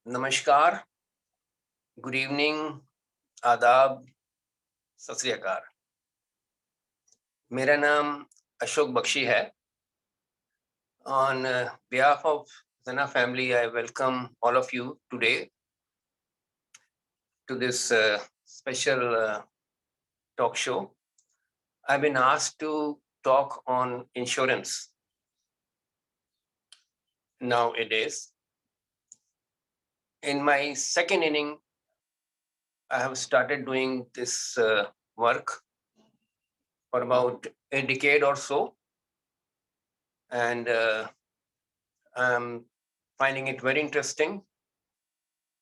नमस्कार, good evening, आदाब, सत श्री अकाल। मेरा नाम अशोक बख्शी है। On behalf of Zana family, I welcome all of you today to this special talk show. I've been asked to talk on insurance nowadays. In my second inning, I have started doing this work for about a decade or so, and I'm finding it very interesting.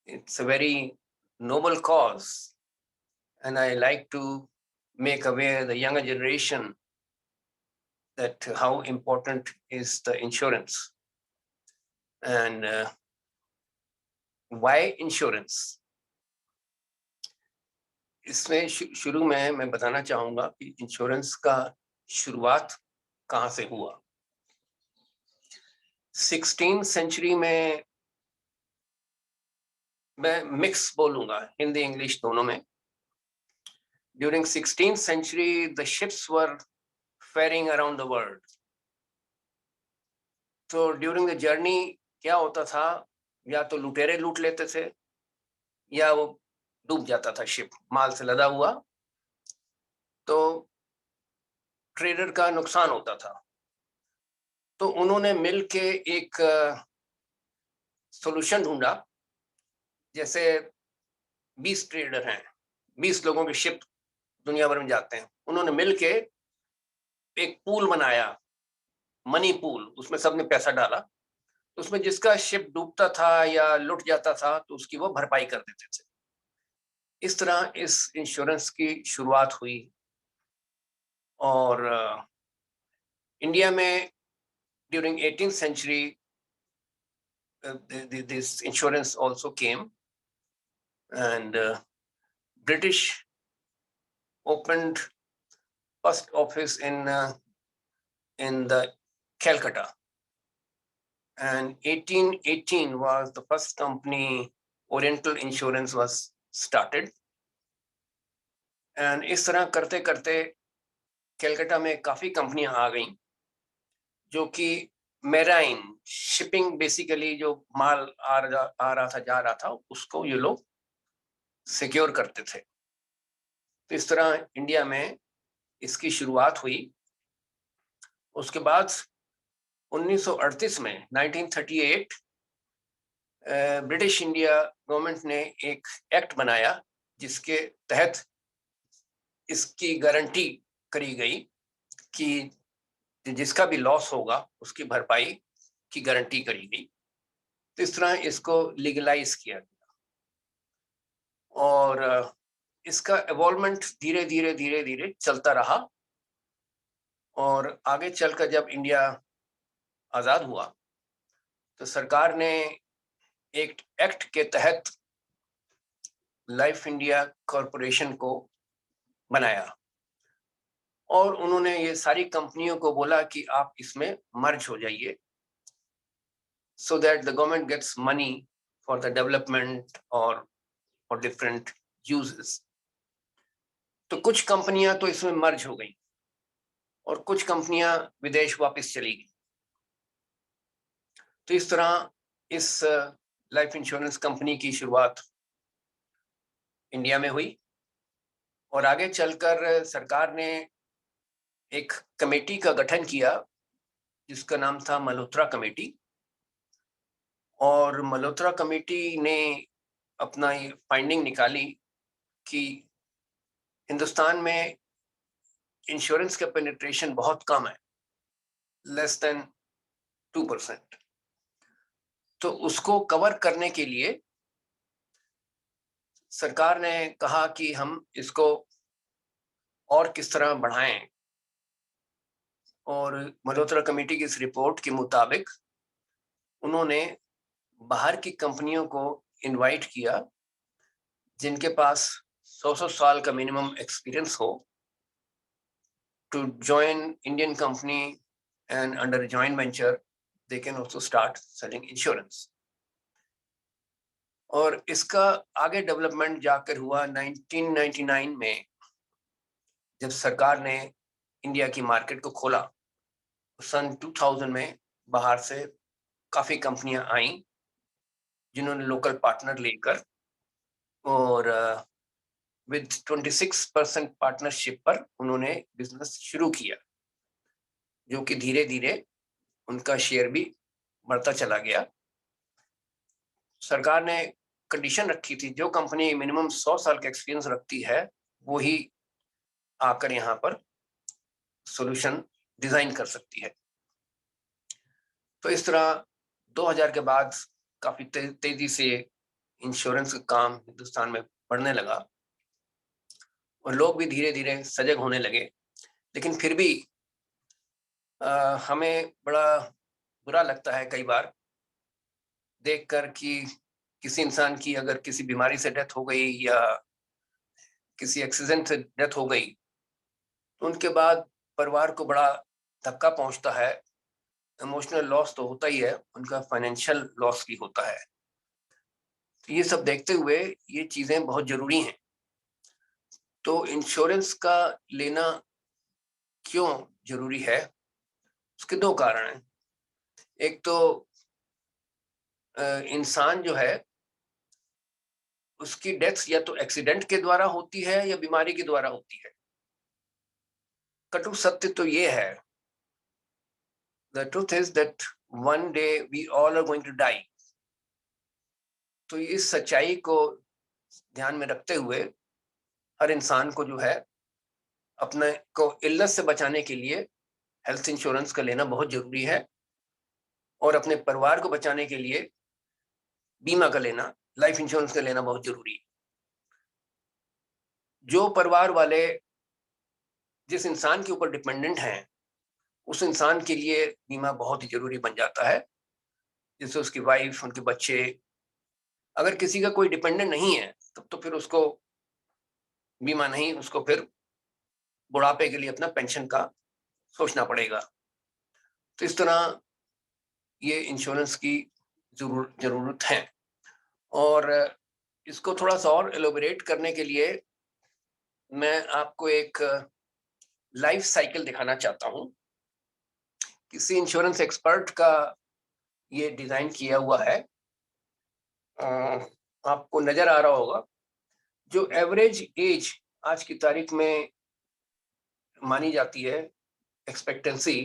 It's a very noble cause, and I like to make aware the younger generation that how important is the insurance and why insurance. इसमें शुरू में मैं बताना चाहूंगा कि insurance का शुरुआत कहाँ से हुआ। 16th सेंचुरी में मैं मिक्स बोलूंगा, हिंदी इंग्लिश दोनों में। During 16th century, the ships were ferrying around the world. तो ड्यूरिंग द जर्नी क्या होता था, या तो लुटेरे लूट लेते थे या वो डूब जाता था शिप माल से लदा हुआ, तो ट्रेडर का नुकसान होता था। तो उन्होंने मिलके एक सॉल्यूशन ढूंढा। जैसे 20 ट्रेडर हैं, 20 लोगों की शिप दुनिया भर में जाते हैं, उन्होंने मिलके एक पूल बनाया, मनी पूल। उसमें सबने पैसा डाला, उसमें जिसका शिप डूबता था या लुट जाता था तो उसकी वो भरपाई कर देते थे। इस तरह इस इंश्योरेंस की शुरुआत हुई। और इंडिया में during 18th century this insurance also came, and British opened first office in the Calcutta, and 1818 was the first company Oriental Insurance was started. And इस तरह करते करते कलकत्ता में काफी कंपनियां आ गईं जो कि मेराइन शिपिंग, बेसिकली जो माल आ रहा था जा रहा था, उसको ये लोग सिक्योर करते थे। तो इस तरह इंडिया में इसकी शुरुआत हुई। उसके बाद 1938 में 1938 ब्रिटिश इंडिया गवर्नमेंट ने एक एक्ट बनाया जिसके तहत इसकी गारंटी करी गई कि जिसका भी लॉस होगा उसकी भरपाई की गारंटी करी गई। तो इस तरह इसको लीगलाइज किया गया, और इसका इवॉल्वमेंट धीरे धीरे धीरे धीरे चलता रहा। और आगे चलकर जब इंडिया आजाद हुआ तो सरकार ने एक एक्ट के तहत लाइफ इंडिया कॉरपोरेशन को बनाया, और उन्होंने ये सारी कंपनियों को बोला कि आप इसमें मर्ज हो जाइए, so that the government gets money for the development or for different uses. तो कुछ कंपनियां तो इसमें मर्ज हो गई और कुछ कंपनियां विदेश वापस चली गई। तो इस तरह इस लाइफ इंश्योरेंस कंपनी की शुरुआत इंडिया में हुई, और आगे चलकर सरकार ने एक कमेटी का गठन किया जिसका नाम था मल्होत्रा कमेटी। और मल्होत्रा कमेटी ने अपना ये फाइंडिंग निकाली कि हिंदुस्तान में इंश्योरेंस का पेनिट्रेशन बहुत कम है, लेस देन 2%। तो उसको कवर करने के लिए सरकार ने कहा कि हम इसको और किस तरह बढ़ाएं, और मल्होत्रा कमेटी की इस रिपोर्ट के मुताबिक उन्होंने बाहर की कंपनियों को इनवाइट किया जिनके पास 100 साल का मिनिमम एक्सपीरियंस हो, to join Indian company, and under a joint venture they can also start selling insurance. और इसका आगे डेवलपमेंट जाकर हुआ 1999 में, जब सरकार ने इंडिया की मार्केट को खोला। सन 2000 में बाहर से काफी कंपनियां आई जिन्होंने लोकल पार्टनर लेकर, और विद 26% पार्टनरशिप पर उन्होंने बिजनेस शुरू किया, जो कि धीरे धीरे उनका शेयर भी बढ़ता चला गया। सरकार ने कंडीशन रखी थी, जो कंपनी मिनिमम 100 साल का एक्सपीरियंस रखती है वो ही आकर यहाँ पर सॉल्यूशन डिजाइन कर सकती है। तो इस तरह 2000 के बाद काफी तेजी से इंश्योरेंस का काम हिंदुस्तान में बढ़ने लगा और लोग भी धीरे धीरे सजग होने लगे। लेकिन फिर भी हमें बड़ा बुरा लगता है कई बार देखकर कि किसी इंसान की अगर किसी बीमारी से डेथ हो गई या किसी एक्सीडेंट से डेथ हो गई, तो उनके बाद परिवार को बड़ा धक्का पहुंचता है। इमोशनल लॉस तो होता ही है, उनका फाइनेंशियल लॉस भी होता है। तो ये सब देखते हुए ये चीजें बहुत जरूरी हैं। तो इंश्योरेंस का लेना क्यों जरूरी है, उसके दो कारण हैं। एक तो इंसान जो है उसकी डेथ या तो एक्सीडेंट के द्वारा होती है या बीमारी के द्वारा होती है। कटु सत्य तो ये है, the truth is that one day we all are going to die. तो इस सच्चाई को ध्यान में रखते हुए हर इंसान को जो है अपने को इलनेस से बचाने के लिए हेल्थ इंश्योरेंस का लेना बहुत जरूरी है, और अपने परिवार को बचाने के लिए बीमा का लेना, लाइफ इंश्योरेंस का लेना बहुत जरूरी है। जो परिवार वाले जिस इंसान के ऊपर डिपेंडेंट हैं, उस इंसान के लिए बीमा बहुत ही जरूरी बन जाता है। जैसे उसकी वाइफ, उनके बच्चे। अगर किसी का कोई डिपेंडेंट नहीं है तब तो फिर उसको बीमा नहीं, उसको फिर बुढ़ापे के लिए अपना पेंशन का सोचना पड़ेगा। तो इस तरह ये इंश्योरेंस की जरूरत है। और इसको थोड़ा सा और एलोबरेट करने के लिए मैं आपको एक लाइफ साइकिल दिखाना चाहता हूँ। किसी इंश्योरेंस एक्सपर्ट का ये डिजाइन किया हुआ है, आपको नजर आ रहा होगा। जो एवरेज एज आज की तारीख में मानी जाती है, एक्सपेक्टेंसी,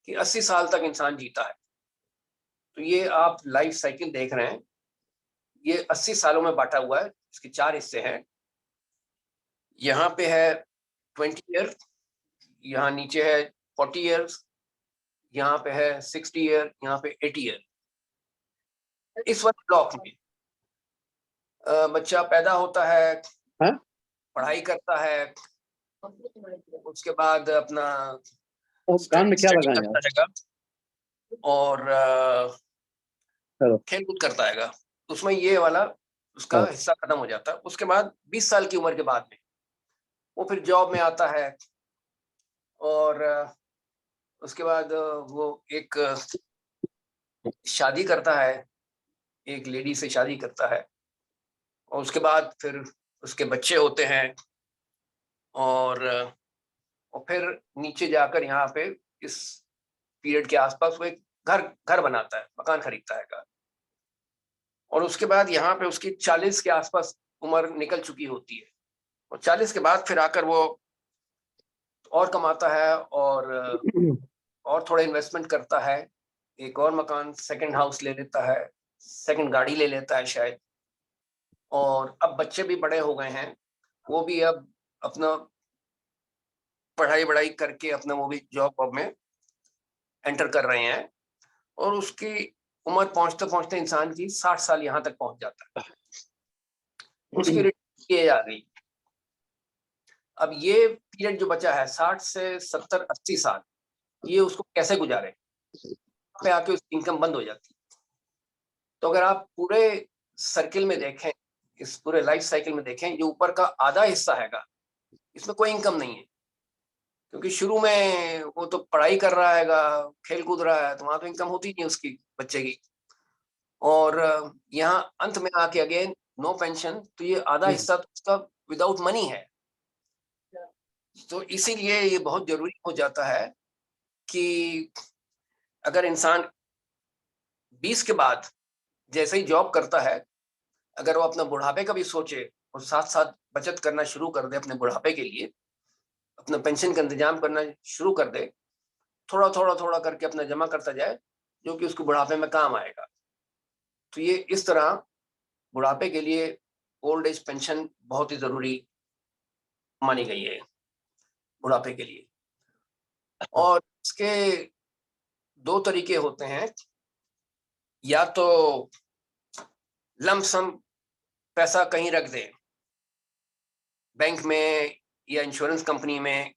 कि 80 साल तक इंसान जीता है। तो ये आप लाइफ साइकिल देख रहे हैं, ये 80 सालों में बांटा हुआ है। इसके 4 हिस्से हैं। यहाँ पे है 20 ईयर, यहाँ नीचे है 40 ईयर्स, यहाँ पे है 60 ईयर, यहाँ पे 80 ईयर। इस वाले ब्लॉक में बच्चा पैदा होता है, हाँ? पढ़ाई करता है, उसके बाद अपना कान में क्या स्टडी लगा है करता यार? रहेगा और चलो। खेल कूद करता रहेगा। उसमें ये वाला उसका हाँ। हिस्सा खत्म हो जाता है। उसके बाद 20 साल की उम्र के बाद में वो फिर जॉब में आता है, और उसके बाद वो एक शादी करता है, एक लेडी से शादी करता है, और उसके बाद फिर उसके बच्चे होते हैं, और फिर नीचे जाकर यहाँ पे इस पीरियड के आसपास वो एक घर घर बनाता है, मकान खरीदता है। और उसके बाद यहाँ पे उसकी 40 के आसपास उम्र निकल चुकी होती है, और 40 के बाद फिर आकर वो और कमाता है और थोड़ा इन्वेस्टमेंट करता है, एक और मकान, सेकंड हाउस ले लेता है, सेकंड गाड़ी ले लेता है शायद। और अब बच्चे भी बड़े हो गए हैं, वो भी अब अपना पढ़ाई वढ़ाई करके अपना वो भी जॉब वॉब में एंटर कर रहे हैं, और उसकी उम्र पहुंचते पहुंचते इंसान की 60 साल यहाँ तक पहुंच जाता है। उसकी रिटायरमेंट एज आ गई। अब ये पीरियड जो बचा है 60 से 70-80 साल, ये उसको कैसे गुजारे, पे आके उसकी इनकम बंद हो जाती है। तो अगर आप पूरे सर्किल में देखें, इस पूरे लाइफ साइकिल में देखें, ये ऊपर का आधा हिस्सा हैगा, इसमें कोई इनकम नहीं है। क्योंकि शुरू में वो तो पढ़ाई कर रहा हैगा, खेल कूद रहा है, तो वहां तो इनकम होती नहीं उसकी, बच्चे की। और यहाँ अंत में आके अगेन नो पेंशन, तो ये आधा हिस्सा तो उसका विदाउट मनी है। तो इसीलिए ये बहुत जरूरी हो जाता है कि अगर इंसान 20 के बाद जैसे ही जॉब करता है, अगर वो अपना बुढ़ापे का भी सोचे और साथ साथ बचत करना शुरू कर दे अपने बुढ़ापे के लिए, अपना पेंशन का इंतजाम करना शुरू कर दे, थोड़ा थोड़ा थोड़ा करके अपना जमा करता जाए, जो कि उसको बुढ़ापे में काम आएगा। तो ये इस तरह बुढ़ापे के लिए ओल्ड एज पेंशन बहुत ही जरूरी मानी गई है बुढ़ापे के लिए। और इसके दो तरीके होते हैं, या तो लमसम पैसा कहीं रख दे बैंक में या इंश्योरेंस कंपनी में,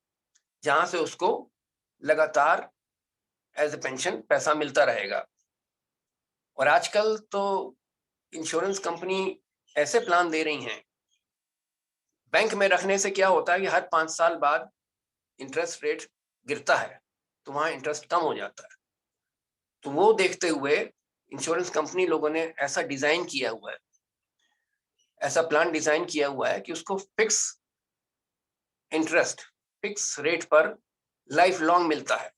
जहां से उसको लगातार एज ए पेंशन पैसा मिलता रहेगा। और आजकल तो इंश्योरेंस कंपनी ऐसे प्लान दे रही हैं, बैंक में रखने से क्या होता है कि हर 5 साल बाद इंटरेस्ट रेट गिरता है, तो वहां इंटरेस्ट कम हो जाता है। तो वो देखते हुए इंश्योरेंस कंपनी लोगों ने ऐसा डिजाइन किया हुआ है, ऐसा प्लान डिजाइन किया हुआ है कि उसको फिक्स इंटरेस्ट, फिक्स रेट पर लाइफ लॉन्ग मिलता है।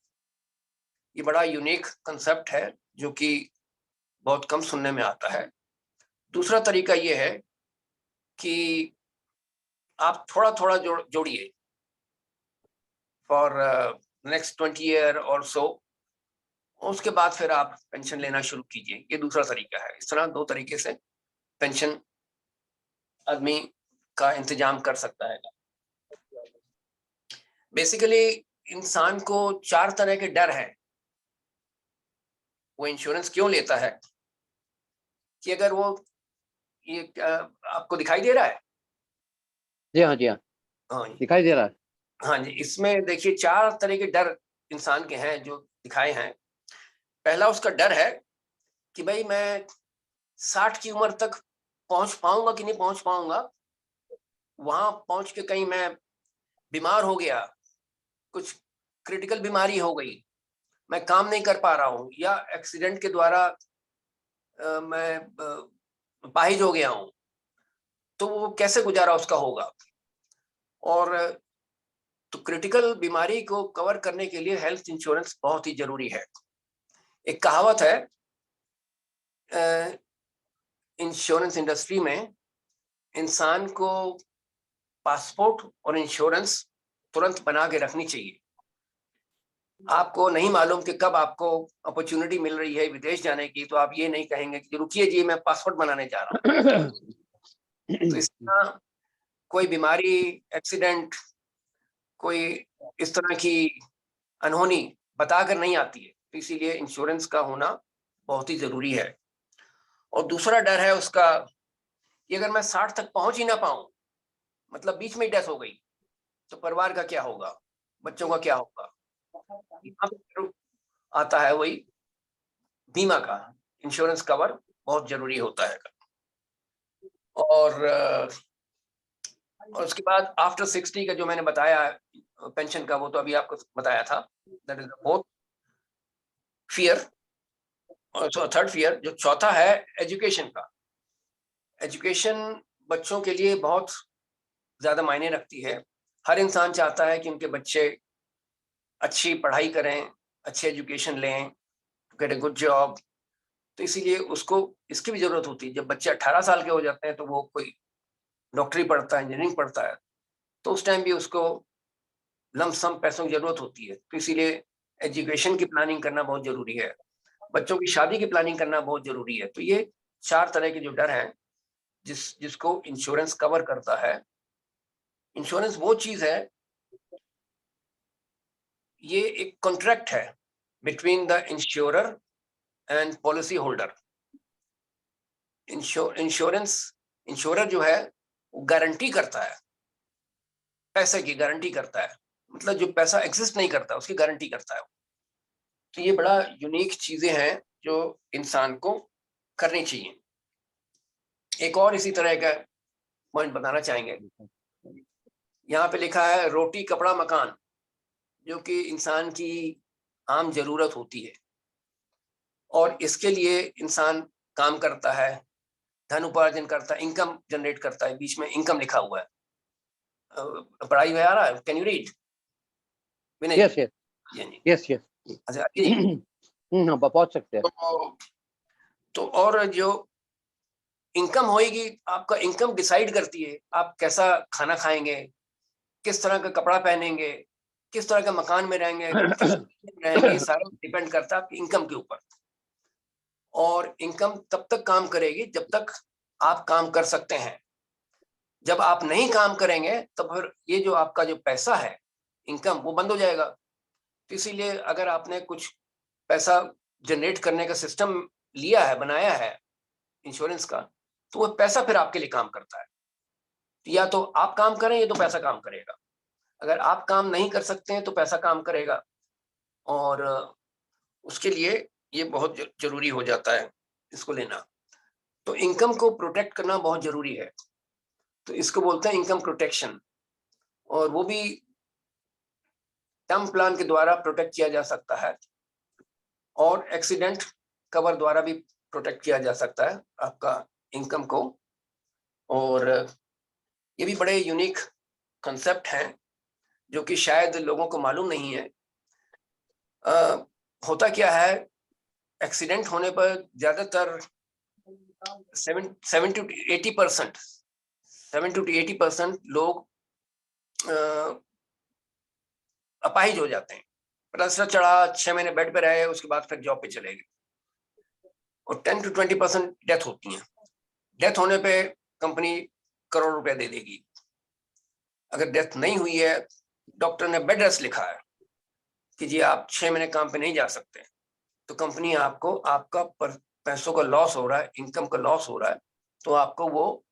ये बड़ा यूनिक कंसेप्ट है जो कि बहुत कम सुनने में आता है। दूसरा तरीका ये है कि आप थोड़ा थोड़ा जोड़िए फॉर नेक्स्ट 20 ईयर और सो, उसके बाद फिर आप पेंशन लेना शुरू कीजिए। ये दूसरा तरीका है। इस तरह दो तरीके से पेंशन आदमी का इंतजाम कर सकता है। बेसिकली इंसान को 4 तरह के डर हैं। वो इंश्योरेंस क्यों लेता है कि अगर वो ये आपको दिखाई दे रहा है? जी हाँ, जी हाँ, हाँ जी, दिखाई दे रहा है। हाँ जी। इसमें देखिए 4 तरह के डर इंसान के हैं जो दिखाए हैं। पहला उसका डर है कि भाई मैं 60 की उम्र तक पहुंच पाऊंगा कि नहीं पहुंच पाऊंगा, वहां पहुंच के कहीं मैं बीमार हो गया, कुछ क्रिटिकल बीमारी हो गई, मैं काम नहीं कर पा रहा हूँ, या एक्सीडेंट के द्वारा मैं अपाहिज हो गया हूँ, तो वो कैसे गुजारा उसका होगा। और तो क्रिटिकल बीमारी को कवर करने के लिए हेल्थ इंश्योरेंस बहुत ही जरूरी है। एक कहावत है इंश्योरेंस इंडस्ट्री में, इंसान को पासपोर्ट और इंश्योरेंस तुरंत बना के रखनी चाहिए। आपको नहीं मालूम कि कब आपको अपॉर्चुनिटी मिल रही है विदेश जाने की, तो आप ये नहीं कहेंगे कि रुकिए जी मैं पासपोर्ट बनाने जा रहा हूँ। तो इस तरह कोई बीमारी, एक्सीडेंट, कोई इस तरह की अनहोनी बताकर नहीं आती है, तो इसीलिए इंश्योरेंस का होना बहुत ही जरूरी है। और दूसरा डर है उसका कि अगर मैं 60 तक पहुंच ही ना पाऊं, मतलब बीच में ही डेथ हो गई, तो परिवार का क्या होगा, बच्चों का क्या होगा। यहाँ पे आता है वही बीमा का, इंश्योरेंस कवर बहुत जरूरी होता है। और उसके बाद आफ्टर 60 का जो मैंने बताया पेंशन का, वो तो अभी आपको बताया था। That is the fourth fear. और थर्ड फियर जो चौथा है, एजुकेशन का। एजुकेशन बच्चों के लिए बहुत ज्यादा मायने रखती है। हर इंसान चाहता है कि उनके बच्चे अच्छी पढ़ाई करें, अच्छे एजुकेशन लें, गेट ए गुड जॉब। तो इसीलिए उसको इसकी भी जरूरत होती है। जब बच्चे 18 साल के हो जाते हैं तो वो कोई डॉक्टरी पढ़ता है, इंजीनियरिंग पढ़ता है, तो उस टाइम भी उसको लमसम पैसों की जरूरत होती है। तो इसीलिए एजुकेशन की प्लानिंग करना बहुत जरूरी है, बच्चों की शादी की प्लानिंग करना बहुत जरूरी है। तो ये 4 तरह के जो डर हैं जिसको इंश्योरेंस कवर करता है। इंश्योरेंस वो चीज है, ये एक कॉन्ट्रैक्ट है between the insurer and policy holder. Insurance insurer जो है वो गारंटी करता है, पैसे की गारंटी करता है, मतलब जो पैसा एग्जिस्ट नहीं करता उसकी गारंटी करता है। तो ये बड़ा यूनिक चीजें हैं जो इंसान को करनी चाहिए। एक और इसी तरह का पॉइंट बताना चाहेंगे। यहाँ पे लिखा है रोटी कपड़ा मकान, जो कि इंसान की आम जरूरत होती है, और इसके लिए इंसान काम करता है, धन उपार्जन करता है, इनकम जनरेट करता है, बीच में इनकम लिखा हुआ है। पढ़ाई में आ रहा है? Can you read? Vinay ji? Yes, yes, जी, जी। Yes, yes. अच्छा, जी। हाँ, पहुँच सकते हैं। तो और जो इनकम होएगी, आपका इनकम डिसाइड करती है आप कैसा खाना खाएँगे, किस तरह का कपड़ा पहनेंगे, किस तरह के मकान में रहेंगे, किस में रहेंगे, ये सारा डिपेंड करता है आपकी इनकम के ऊपर। और इनकम तब तक काम करेगी जब तक आप काम कर सकते हैं। जब आप नहीं काम करेंगे तो फिर ये जो आपका जो पैसा है, इनकम, वो बंद हो जाएगा। तो इसीलिए अगर आपने कुछ पैसा जनरेट करने का सिस्टम लिया है, बनाया है इंश्योरेंस का, तो वो पैसा फिर आपके लिए काम करता है। या तो आप काम करें या तो पैसा काम करेगा। अगर आप काम नहीं कर सकते हैं तो पैसा काम करेगा। और उसके लिए ये बहुत ज़रूरी हो जाता है इसको लेना। तो इनकम को प्रोटेक्ट करना बहुत ज़रूरी है। तो इसको बोलते हैं इनकम प्रोटेक्शन। और वो भी टर्म प्लान के द्वारा प्रोटेक्ट किया जा सकता है और एक्सीडेंट कवर द्वारा भी प्रोटेक्ट किया जा सकता है आपका इनकम को। और ये भी बड़े यूनिक कंसेप्ट हैं जो कि शायद लोगों को मालूम नहीं है। होता क्या है, एक्सीडेंट होने पर ज़्यादातर 70 to 80% लोग अपाहिज हो जाते हैं। रस्ता चढ़ा, 6 महीने बेड पे रहे, उसके बाद फिर जॉब पे चले गए। और 10 to 20% डेथ होती हैं। डेथ होने पे कंपनी करोड़ रुपए दे देगी। अगर डेथ नहीं हुई है, डॉक्टर ने बेड रेस्ट लिखा है कि जी आप 6 महीने काम पे नहीं जा सकते, तो कंपनी आपको आपका पैसों का लॉस हो रहा है, इनकम का लॉस हो रहा है, तो आपको वो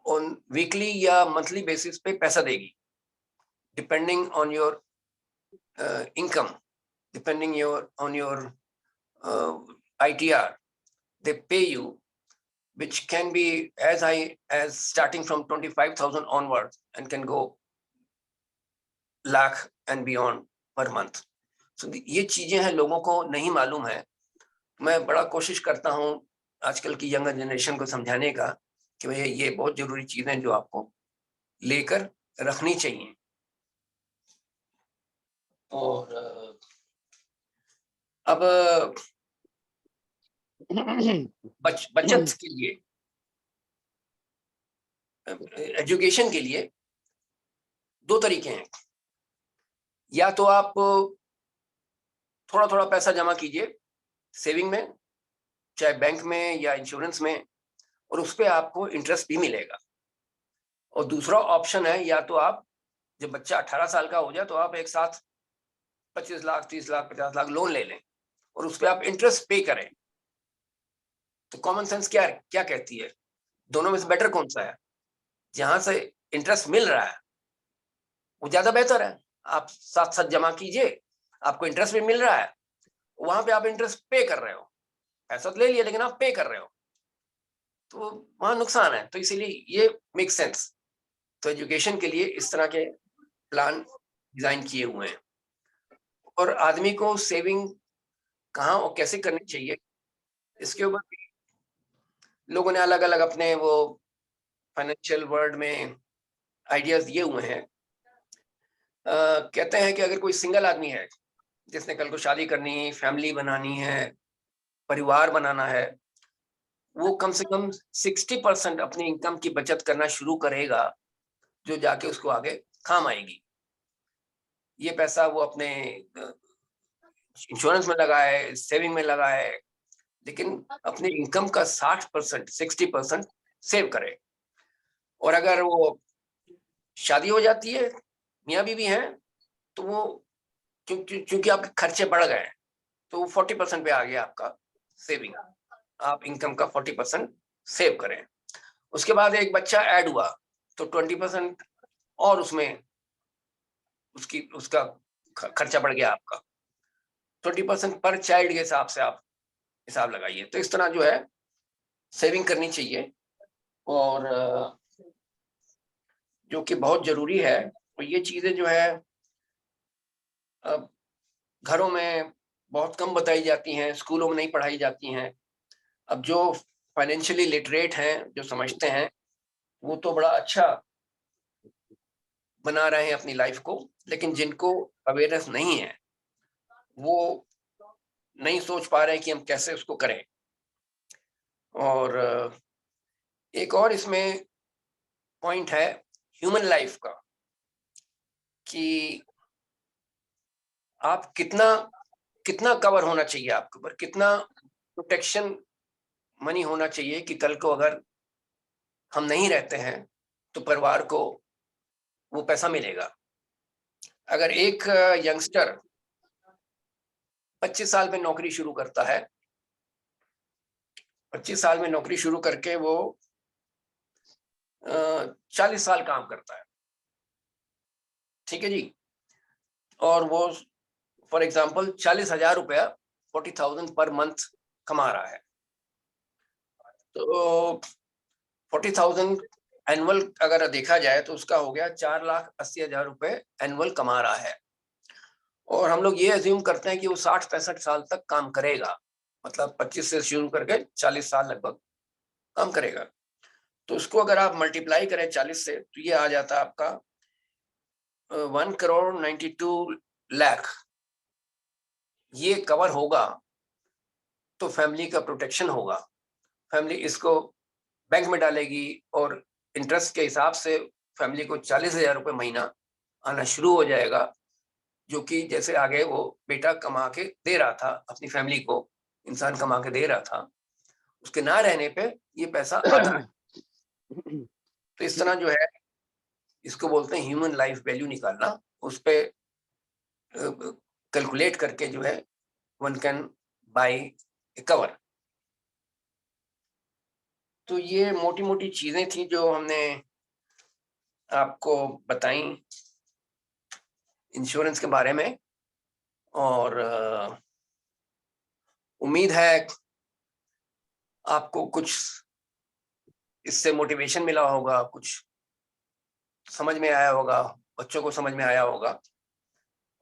ऑन वीकली या मंथली बेसिस पे पैसा देगी, depending on your income, depending on your ITR. They pay you, which can be as high as starting from 25,000 onwards and can go lakh and beyond per month. So ये चीजें हैं, लोगों को नहीं मालूम है। मैं बड़ा कोशिश करता हूँ आजकल की यंगर जनरेशन को समझाने का कि भैया ये बहुत जरूरी चीजें जो आपको लेकर रखनी चाहिए। और अब बचत के लिए, एजुकेशन के लिए 2 तरीके हैं। या तो आप थोड़ा-थोड़ा पैसा जमा कीजिए सेविंग में, चाहे बैंक में या इंश्योरेंस में, और उसपे आपको इंटरेस्ट भी मिलेगा। और दूसरा ऑप्शन है, या तो आप जब बच्चा 18 साल का हो जाए तो आप एक साथ 25 लाख, 30 लाख, 50 लाख लोन ले लें और उसपे आप इंटरेस्ट पे करें। तो कॉमन सेंस क्या क्या कहती है? दोनों में से बेटर कौन-सा है? जहाँ से इंटरेस्ट मिल रहा है, वो ज़्यादा बेहतर है। आप साथ-साथ जमा कीजिए, आपको इंटरेस्ट भी मिल रहा है, वहाँ पे आप इंटरेस्ट पे कर रहे हो। पैसा तो ले लिया लेकिन आप पे कर रहे हो, तो वहाँ नुकसान है। तो इसीलिए ये मेक सेंस। तो एजुकेशन के लिए इस तरह के प्लान डिज़ाइन किए हुए हैं। और आदमी को सेविंग कहाँ और कैसे करनी चाहिए, इसके ऊपर भी लोगों ने अलग-अलग अपने वो फाइनेंशियल वर्ल्ड में आइडियाज़ दिए हुए हैं। कहते हैं कि अगर कोई सिंगल आदमी है, जिसने कल को शादी करनी है, फैमिली बनानी है, परिवार बनाना है, वो कम से कम 60% अपनी इनकम की बचत करना शुरू करेगा, जो जाके उसको आगे काम आएगी। ये पैसा वो अपने इंश्योरेंस में लगाए, सेविंग में लगाए, लेकिन अपनी इनकम का 60%, 60% सेव करे। और अगर वो शादी हो जाती है, मियाँ-बीवी हैं, तो वो चूँकि आपके खर्चे बढ़ गए हैं, तो वो 40% पे आ गया आपका सेविंग। आप इनकम का 40% सेव करें। उसके बाद एक बच्चा ऐड हुआ, तो 20% और उसमें उसका खर्चा बढ़ गया आपका। 20% पर चाइल्ड के हिसाब से आप हिसाब लगाइए। तो इस तरह जो है सेविंग करनी चाहिए। और जो कि बहुत ज़रूरी है। और ये चीज़ें जो है अब घरों में बहुत कम बताई जाती हैं, स्कूलों में नहीं पढ़ाई जाती हैं। अब जो फाइनेंशियली लिटरेट हैं, जो समझते हैं, वो तो बड़ा अच्छा बना रहे हैं अपनी लाइफ को, लेकिन जिनको अवेयरनेस नहीं है, वो नहीं सोच पा रहे हैं कि हम कैसे उसको करें। और एक और इसमें पॉइंट है ह्यूमन लाइफ का, कि आप कितना कितना कवर होना चाहिए आपके ऊपर, कितना प्रोटेक्शन मनी होना चाहिए कि कल को अगर हम नहीं रहते हैं तो परिवार को वो पैसा मिलेगा। अगर एक यंगस्टर 25 साल में नौकरी शुरू करता है, 25 साल में नौकरी शुरू करके वो 40 साल काम करता है, ठीक है जी, और वो फॉर एग्जाम्पल 40,000 रुपया 40,000 पर मंथ कमा रहा है, तो 40,000 एनुअल अगर देखा जाए तो उसका हो गया 4,80,000 रुपए एनुअल कमा रहा है। और हम लोग ये अज्यूम करते हैं कि वो 60-65 साल तक काम करेगा, मतलब 25 से शुरू करके 40 साल लगभग काम करेगा। तो उसको अगर आप मल्टीप्लाई करें 40 से, तो ये आ जाता है आपका 1,92,00,000। ये कवर होगा तो फैमिली का प्रोटेक्शन होगा, फैमिली इसको बैंक में डालेगी और इंटरेस्ट के हिसाब से फैमिली को 40,000 रुपए महीना आना शुरू हो जाएगा, जो कि जैसे आगे वो बेटा कमा के दे रहा था अपनी फैमिली को, इंसान कमा के दे रहा था, उसके ना रहने पे ये पैसा आता है। तो इस तरह जो है, इसको बोलते हैं ह्यूमन लाइफ वैल्यू निकालना, उस पे कैलकुलेट करके जो है one can buy A cover. तो ये मोटी मोटी चीजें थी जो हमने आपको बताई इंश्योरेंस के बारे में, और उम्मीद है आपको कुछ इससे मोटिवेशन मिला होगा, कुछ समझ में आया होगा, बच्चों को समझ में आया होगा।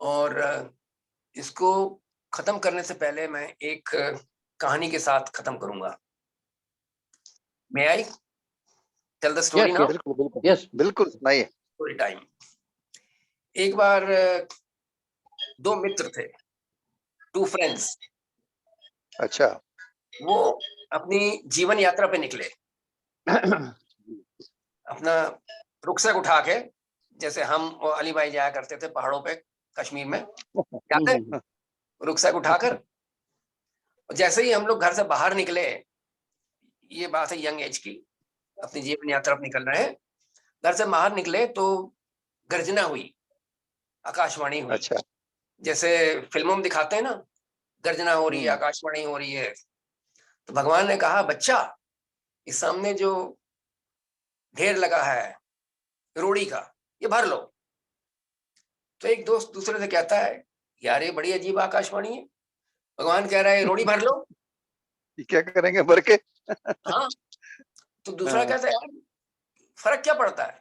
और इसको खत्म करने से पहले मैं एक कहानी के साथ खत्म करूंगा। May I tell the story yes now? Yes बिल्कुल बिल्कुल यस बिल्कुल नहीं। Story time. एक बार दो मित्र थे, टू फ्रेंड्स। अच्छा। वो अपनी जीवन यात्रा पे निकले, अपना रुकसेक उठा के, जैसे हम और अली भाई जाया करते थे पहाड़ों पे कश्मीर में, जाते रुकसेक उठाकर। जैसे ही हम लोग घर से बाहर निकले, ये बात है यंग एज की, अपनी जीवन यात्रा पर निकल रहे हैं, घर से बाहर निकले तो गर्जना हुई, आकाशवाणी हुई। अच्छा। जैसे फिल्मों में दिखाते हैं ना, गर्जना हो रही है, आकाशवाणी हो रही है। तो भगवान ने कहा, बच्चा, इस सामने जो ढेर लगा है रोड़ी का, ये भर लो। तो एक दोस्त दूसरे से कहता है, यार ये बड़ी अजीब आकाशवाणी है, भगवान कह रहा है रोड़ी भर लो। ये क्या करेंगे भर के? हाँ। तो दूसरा कहता है, यार फर्क क्या पड़ता है,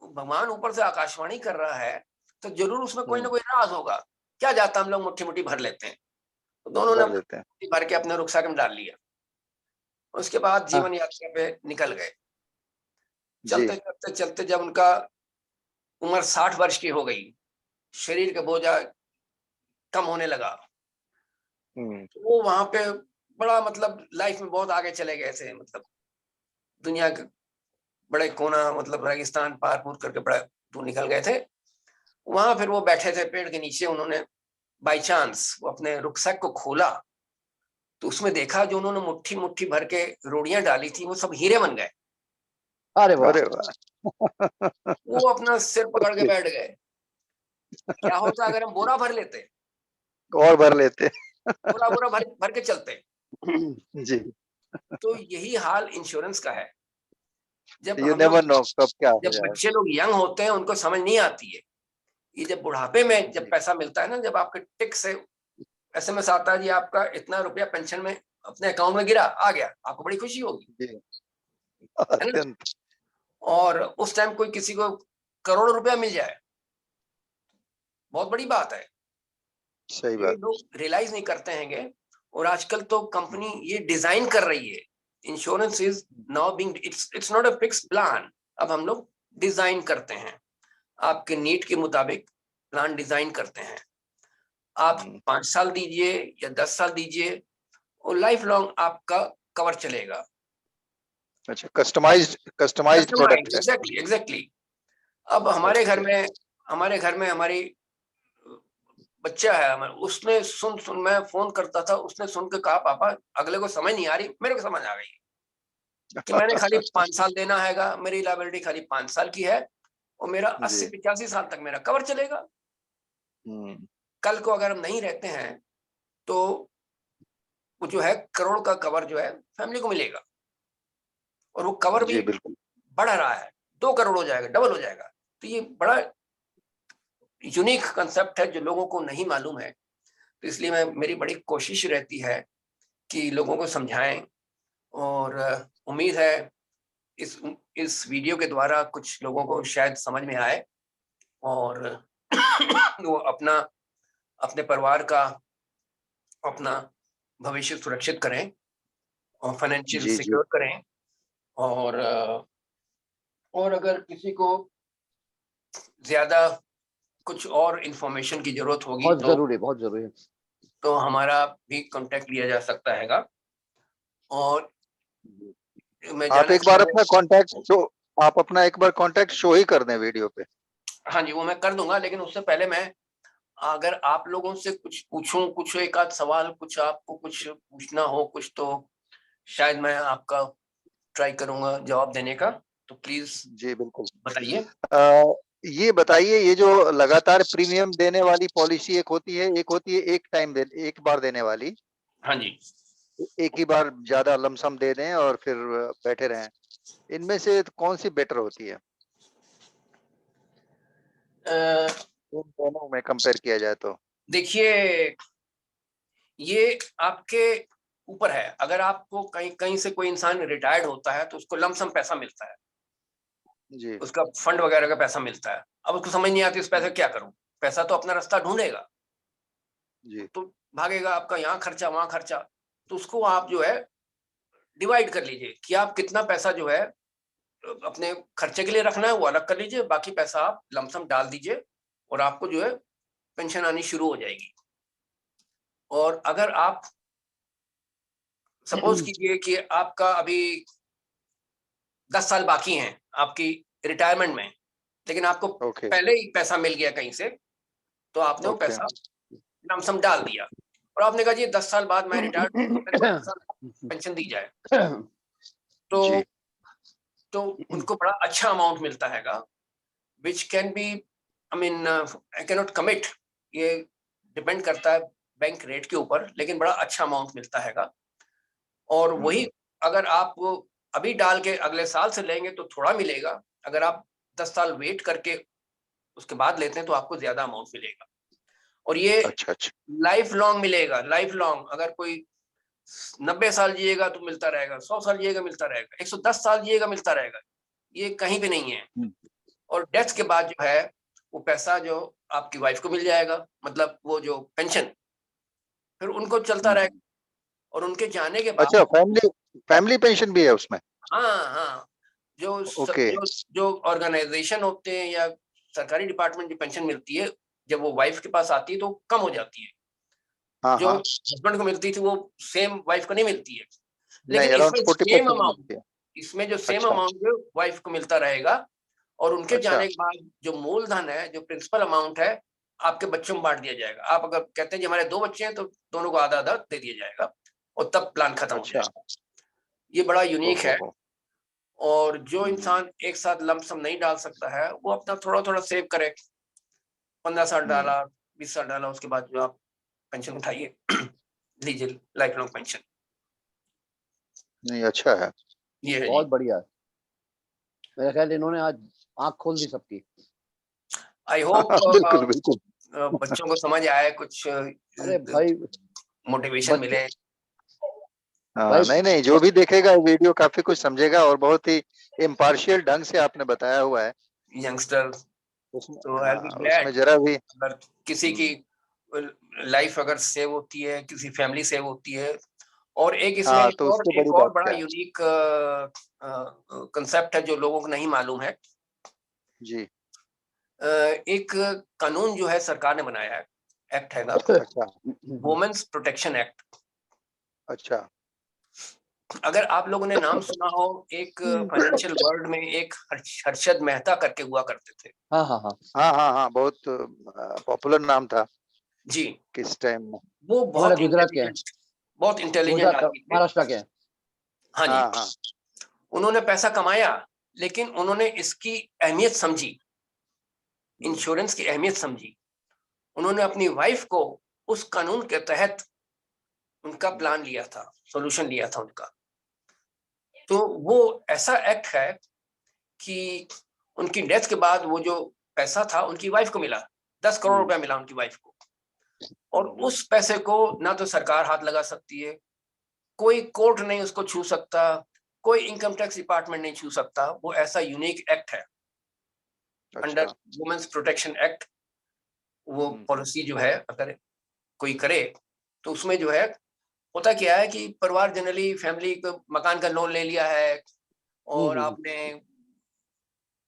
भगवान ऊपर से आकाशवाणी कर रहा है तो जरूर उसमें कोई ना कोई राज होगा, क्या जाता, हम लोग मुट्ठी मुट्ठी भर लेते हैं। तो दोनों ने भर लेते हैं। मुट्ठी भर के अपने रुकसाक में डाल लिया। उसके बाद जीवन यात्रा पे निकल गए। चलते चलते चलते जब उनका उम्र 60 वर्ष की हो गई, शरीर का बोझा कम होने लगा, तो वो वहां पे बड़ा, मतलब लाइफ में बहुत आगे चले गए थे, मतलब दुनिया के बड़े कोना, मतलब रेगिस्तान पार पूर करके बड़ा दूर निकल गए थे। वहां फिर वो बैठे थे पेड़ के नीचे, उन्होंने बाई चांस वो अपने रुकसैक को खोला, तो उसमें देखा जो उन्होंने मुट्ठी मुट्ठी भर के रोड़ियां डाली थी वो सब हीरे बन गए। अरे वाह। अरे वाह। वो अपना सिर पकड़ के बैठ गए। क्या होता अगर हम बोरा भर लेते, और भर लेते। बोरा बोरा भर भर के चलते। जी। तो यही हाल इंश्योरेंस का है। जब यू हम लोग, नेवर नो कब क्या हो जब जाए। बच्चे लोग यंग होते हैं उनको समझ नहीं आती है। ये जब बुढ़ापे में जब पैसा मिलता है ना, जब आपके टिक से एसएमएस आता है, जी आपका इतना रुपया पेंशन में अपने अकाउंट में गिरा, आ गया, आपको बड़ी खुशी होगी, जी। है ना? अत्यंत। और उस टाइम कोई किसी को करोड़ों रुपया मिल जाए, बहुत बड़ी बात है। सही ये बात। लोग रियलाइज नहीं करते हैंगे। और आजकल तो कंपनी ये डिजाइन कर रही है, insurance is now being, it's not a fix plan, अब हम लोग डिजाइन करते हैं, आपके नीड के मुताबिक प्लान डिजाइन करते हैं। आप 5 साल दीजिए या 10 साल दीजिए, और लाइफ लॉन्ग आपका कवर चलेगा। अच्छा, कस्टमाइज्ड प्रोडक्ट है। Exactly exactly. अब हमारे घर ओके। में हमारी बच्चा है, उसने सुन मैं फोन करता था, उसने सुन के कहा पापा अगले को समझ नहीं आ रही, मेरे को समझ आ गई कि मैंने खाली 5 साल देना हैगा, मेरी लायबिलिटी खाली 5 साल की है, और मेरा जी। 80-85 साल तक मेरा कवर चलेगा। कल को अगर हम नहीं रहते हैं तो वो जो है करोड़ का कवर जो है फैमिली को मिलेगा, और वो कवर भी जी बिल्कुल। बढ़ रहा है, 2 करोड़ हो जाएगा, डबल हो जाएगा। तो ये बड़ा यूनिक कंसेप्ट है जो लोगों को नहीं मालूम है। तो इसलिए मेरी बड़ी कोशिश रहती है कि लोगों को समझाएं, और उम्मीद है इस वीडियो के द्वारा कुछ लोगों को शायद समझ में आए, और वो अपने परिवार का, अपना भविष्य सुरक्षित करें, और फाइनेंशियल जी, जी। सिक्योर करें। और अगर किसी को ज्यादा कुछ और इंफॉर्मेशन की जरूरत होगी बहुत जरूरी है। तो हमारा भी कांटेक्ट लिया जा सकता हैगा। और मैं आप जाने एक से बार पहले, अपना कांटेक्ट शो आप अपना एक बार कांटेक्ट शो ही कर दें वीडियो पे। हाँ जी वो मैं कर दूंगा, लेकिन उससे पहले मैं अगर आप लोगों से कुछ पूछूं, कुछ एक आध सवाल, कुछ आपको कुछ पूछना हो कुछ, तो शायद मैं आपका ट्राई करूंगा जवाब देने का, तो प्लीज जी बिल्कुल। बताइए। ये बताइए, ये जो लगातार प्रीमियम देने वाली पॉलिसी एक होती है एक बार देने वाली, हाँ जी। एक ही बार ज्यादा लमसम दे दें और फिर बैठे रहें, इनमें से कौन सी बेटर होती है इन दोनों में कंपेयर किया जाए तो? देखिए, ये आपके ऊपर है। अगर आपको कहीं कहीं से कोई इंसान रिटायर्ड होता है तो उसको लमसम पैसा मिलता है, जी। उसका फंड वगैरह का पैसा मिलता है। अब उसको समझ नहीं आती उस पैसे क्या करूं, पैसा तो अपना रास्ता ढूंढेगा, जी। तो भागेगा, आपका यहाँ खर्चा वहां खर्चा। तो उसको आप जो है डिवाइड कर लीजिए कि आप कितना पैसा जो है अपने खर्चे के लिए रखना है वो अलग कर लीजिए, बाकी पैसा आप लमसम डाल दीजिए, और आपको जो है पेंशन आनी शुरू हो जाएगी। और अगर आप सपोज कीजिए कि आपका अभी 10 साल बाकी हैं आपकी रिटायरमेंट में, लेकिन आपको ओके। पहले ही पैसा मिल गया कहीं से, तो आपने वो ओके। पैसा लमसम डाल दिया, और आपने कहा जी 10 साल बाद मैं रिटायर्ड हूं तो मेरे को 10 साल पेंशन दी जाए, तो जी। तो उनको बड़ा अच्छा अमाउंट मिलता हैगा, which can be, I mean I can not commit, ये डिपेंड करता है बैंक रेट के ऊपर, लेकिन बड़ा अच्छा अमाउंट मिलता हैगा। और वही अगर आप अभी डाल के अगले साल से लेंगे तो थोड़ा मिलेगा, अगर आप 10 साल वेट करके उसके बाद लेते हैं तो आपको ज्यादा अमाउंट मिलेगा, और ये अच्छा, अच्छा। लाइफ लॉन्ग मिलेगा, लाइफ लॉन्ग। अगर कोई 90 साल जिएगा तो मिलता रहेगा, 100 साल जिएगा मिलता रहेगा, 110 साल जिएगा मिलता रहेगा, ये कहीं भी नहीं है। और डेथ के बाद जो है वो पैसा जो आपकी वाइफ को मिल जाएगा, मतलब वो जो पेंशन फिर उनको चलता रहेगा, और उनके जाने के बाद, अच्छा, फैमिली पेंशन भी है उसमें? हाँ हाँ, ओके। जो ऑर्गेनाइजेशन होते हैं या सरकारी डिपार्टमेंट, जो पेंशन मिलती है जब वो वाइफ के पास आती है तो कम हो जाती है, हाँ, जो हाँ। हस्बैंड को मिलती थी वो सेम वाइफ को नहीं मिलती है। नहीं, लेकिन अराउंड 40% मिलती है। इसमें जो सेम अच्छा, अमाउंट जो वाइफ को मिलता रहेगा, और उनके अच्छा। जाने के बाद जो मूलधन है, जो प्रिंसिपल अमाउंट है, आपके बच्चों में बांट दिया जाएगा। आप अगर कहते हैं कि हमारे 2 बच्चे हैं तो दोनों को आधा आधा दे दिया जाएगा, और तब प्लान खत्म हो अच्छा। जाएगा। ये बड़ा यूनिक है। हो। और जो हम्म, इंसान एक साथ लमसम नहीं डाल सकता है वो अपना थोड़ा थोड़ा सेव करे, 15 साल हम्म। डाला, 20 साल डाला, उसके बाद जो आप पेंशन उठाइए लीजिए लाइफ लॉन्ग पेंशन। नहीं, अच्छा है। ये है जी। बहुत बढ़िया है। मेरा ख्याल इन्होंने आज आंख खोल दी सबकी। आई होप बिल्कुल, बिल्कुल। बच्चों को समझ आए, कुछ अरे भाई, मोटिवेशन बच्चे मिले। हाँ, भाई नहीं, नहीं, जो भी देखेगा वीडियो काफी कुछ समझेगा, और बहुत ही इम्पार्शियल ढंग से आपने बताया हुआ है यंगस्टर, उसमें। तो आई विल हाँ, बी उसमें ग्लैड जरा भी अगर किसी की लाइफ अगर सेव होती है, किसी फैमिली सेव होती है। और एक इसमें हाँ, तो उससे बड़ी एक और बात बड़ा क्या है? यूनिक कंसेप्ट है जो लोगों को नहीं मालूम है। जी, एक कानून जो है सरकार ने बनाया है, एक्ट हैगा, अच्छा, वुमेन्स प्रोटेक्शन एक्ट। अच्छा। अगर आप लोगों ने नाम सुना हो, एक फाइनेंशियल वर्ल्ड में एक हर्षद मेहता करके हुआ करते थे। हाँ हाँ हाँ, हाँ, हाँ, हाँ, बहुत पॉपुलर नाम था जी, किस टाइम में। वो हमारे गुजरात के हैं, बहुत इंटेलिजेंट गुजरात आदमी थे। महाराष्ट्र के हैं। हाँ जी, हाँ, हाँ, उन्होंने पैसा कमाया, लेकिन उन्होंने इसकी अहमियत समझी, हुँ, इंश्योरेंस की अहमियत समझी। उन्होंने अपनी वाइफ को उस कानून के तहत उनका प्लान लिया था, सॉल्यूशन लिया था उनका। तो वो ऐसा एक्ट है कि उनकी डेथ के बाद वो जो पैसा था उनकी वाइफ को मिला, 10 करोड़ रुपया मिला उनकी वाइफ को। और उस पैसे को ना तो सरकार हाथ लगा सकती है, कोई कोर्ट नहीं उसको छू सकता, कोई इनकम टैक्स डिपार्टमेंट नहीं छू सकता। वो ऐसा यूनिक एक्ट है अंडर अच्छा, वुमेन्स प्रोटेक्शन एक्ट। वो हुँ, पॉलिसी जो है अगर कोई करे तो उसमें जो है, होता क्या है कि परिवार जनरली फैमिली को मकान का लोन ले लिया है और आपने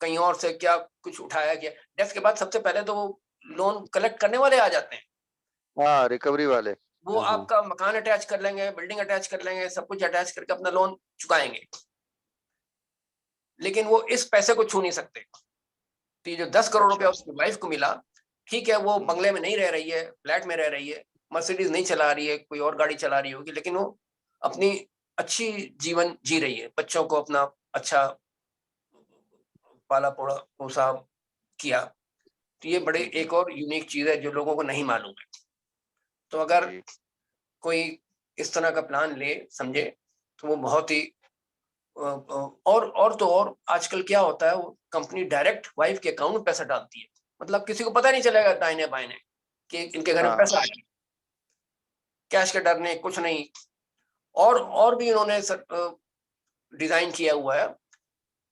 कहीं और से क्या कुछ उठाया गया, डेथ के बाद सबसे पहले तो वो लोन कलेक्ट करने वाले आ जाते हैं। हाँ, रिकवरी वाले। वो आपका मकान अटैच कर लेंगे, बिल्डिंग अटैच कर लेंगे, सब कुछ अटैच करके अपना लोन चुकाएंगे, लेकिन वो इस पैसे को छू नहीं सकते। तो ये जो 10 करोड़ रुपया अच्छा, उसकी वाइफ को मिला, ठीक है, वो हुँ, बंगले में नहीं रह रही है, फ्लैट में रह रही है, मर्सिडीज नहीं चला रही है, कोई और गाड़ी चला रही होगी, लेकिन वो अपनी अच्छी जीवन जी रही है, बच्चों को अपना अच्छा पाला पोड़ा पोसा किया। तो ये बड़े हुँ, एक और यूनिक चीज है जो लोगों को नहीं मालूम है। तो अगर जी, कोई इस तरह का प्लान ले समझे तो वो बहुत ही और तो और आजकल क्या होता है, वो कंपनी डायरेक्ट वाइफ के अकाउंट में पैसा डालती है, मतलब किसी को पता नहीं चलेगा दाहिने बाइने कि इनके घर में हाँ, पैसा आ गया, कैश के डर नहीं, कुछ नहीं। और भी इन्होंने डिजाइन किया हुआ है।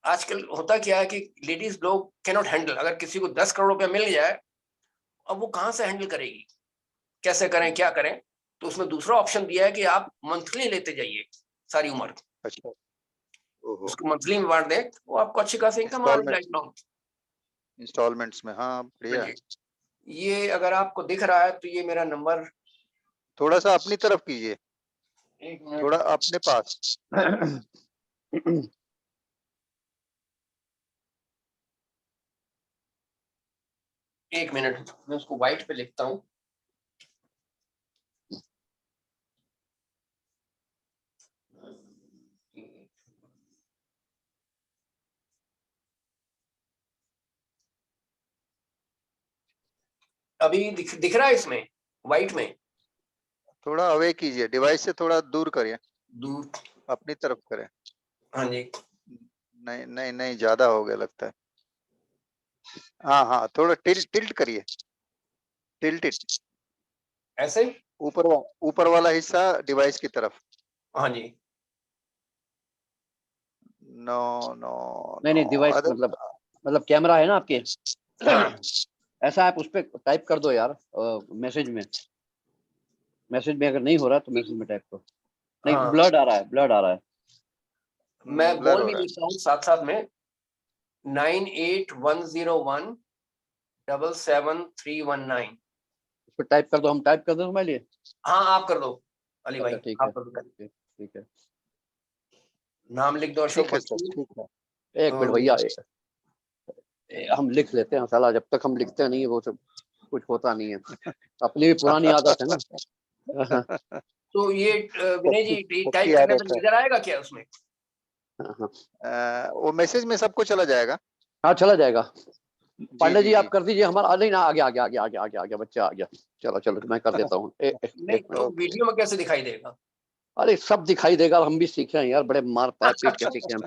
आजकल होता क्या है कि लेडीज लोग कैन नॉट हैंडल, अगर किसी को 10 करोड़ रुपया मिल जाए, अब वो कहाँ से हैंडल करेगी, कैसे करें, क्या करें। तो उसमें दूसरा ऑप्शन दिया है कि आप मंथली लेते जाइए सारी उम्र, अच्छा, ओहो! उसको मंथली में बांट दें, वो आपको अच्छी खासी इनकम आ रही इंस्टॉलमेंट लाइफ लॉन्ग। इंस्टॉलमेंट्स में, हाँ, हाँ बढ़िया है। जी, ये अगर आपको दिख रहा है तो ये मेरा नंबर। थोड़ा-सा अपनी तरफ कीजिए, एक मिनट, थोड़ा अपने पास। 1 मिनट मैं उसको व्हाइट पे लिखता हूँ। अभी दिख रहा है इसमें व्हाइट में? थोड़ा अवे कीजिए, डिवाइस से थोड़ा दूर करिए, दूर, अपनी तरफ करें। हाँ जी, नहीं, नहीं, नहीं, ज़्यादा हो गया लगता है। हाँ, हाँ, थोड़ा टिल्ट करिए, टिल्ट इट। ऐसे, ऊपर वाला हिस्सा डिवाइस की तरफ। हाँ जी। नो, नो, नहीं नो, नहीं, डिवाइस अदर मतलब कैमरा है ना आपके। हाँ, ऐसा आप उस पे टाइप कर दो यार, मैसेज में अगर नहीं हो रहा तो मैसेज में टाइप करो। नहीं, हाँ, ब्लड आ रहा है, ब्लड आ रहा है। मैं ब्लर बोल हो भी रहा देता हूँ साथ साथ में, 9810177319। उस पे टाइप कर दो, हम टाइप कर दो तुम्हारे लिए। हाँ, आप कर दो अली अच्छा भाई, ठीक है, आप कर दो पहले। ठीक ठीक है। नाम लिख दो, अशोक ठीक है सर, बच्चू। ठीक है। एक मिनट भैया, हम लिख लेते हैं साला, जब तक हम लिखते नहीं है वो सब कुछ होता नहीं है। अपनी भी पुरानी आदत है ना। तो ये विनय पक्की जी पक्की टाइप करने पे आदत है। नजर आएगा क्या उसमें? वो मैसेज में सबको चला जाएगा। हाँ चला जाएगा। जी, पांडे जी, जी आप जी। कर दीजिए हमारा, नहीं ना, आ गया बच्चा आ गया। चलो चलो मैं कर देता हूँ, नहीं एक मिनट। तो ओके। वीडियो में कैसे दिखाई देगा? अरे सब दिखाई देगा, हम भी सीखे हैं यार, बड़े मार पीट के सीखे हैं।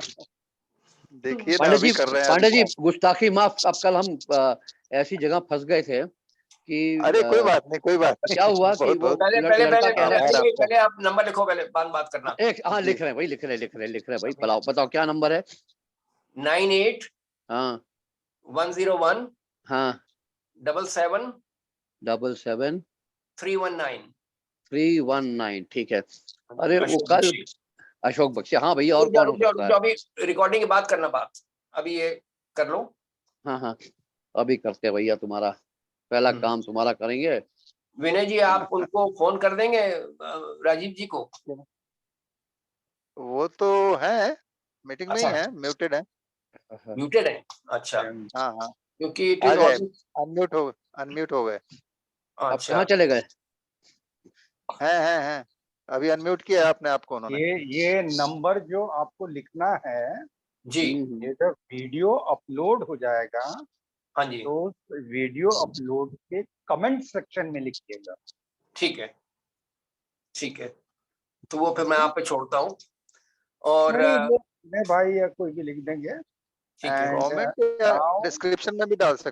देखिए ना, अभी कर रहे हैं पांडे जी अभी। गुस्ताखी माफ। अब कल हम ऐसी जगह फंस गए थे कि अरे कोई बात नहीं, कोई बात क्या नहीं। हुआ कि बहुत वो बहुत पहले पहले लड़का पहले कह पहले रहा आभार अली था। भाई, आपका। पहले आप नंबर लिखो, पहले बात करना। एक हाँ जी, लिख रहे हैं भाई, लिख रहे हैं भाई, बताओ क्या नंबर है। 98 हाँ 101 हाँ, 77 77 319। 319 ठीक है। अरे वो अशोक कल बख्शी। अशोक बख्शी, हाँ भैया और कौन हो सकता है? अभी रिकॉर्डिंग के बाद करना बात, अभी ये कर लो। हाँ हाँ अभी करते हैं भैया, तुम्हारा पहला हम्म। काम तुम्हारा करेंगे। विनय जी आप उनको फोन कर देंगे राजीव जी को। वो तो है, मीटिंग में ही अच्छा है, म्यूटेड है। म्यूटेड है, अच्छा हाँ हाँ क्योंकि इट आ इज गए, ऑलवेज। अनम्यूट हो गए। अब अच्छा कहाँ चले गए? हैं अभी अनम्यूट किया आपने आपको उन्होंने। ये नंबर जो आपको लिखना है, जी ये जब वीडियो अपलोड हो जाएगा हाँ जी तो वीडियो अपलोड के कमेंट सेक्शन में लिखिएगा। ठीक है ठीक है, तो वो फिर मैं आप पे छोड़ता हूँ और नहीं वो मैं भाई या कोई भी लिख देंगे। ठीक है And, कमेंट या now डिस्क्रिप्शन में भी डाल सकते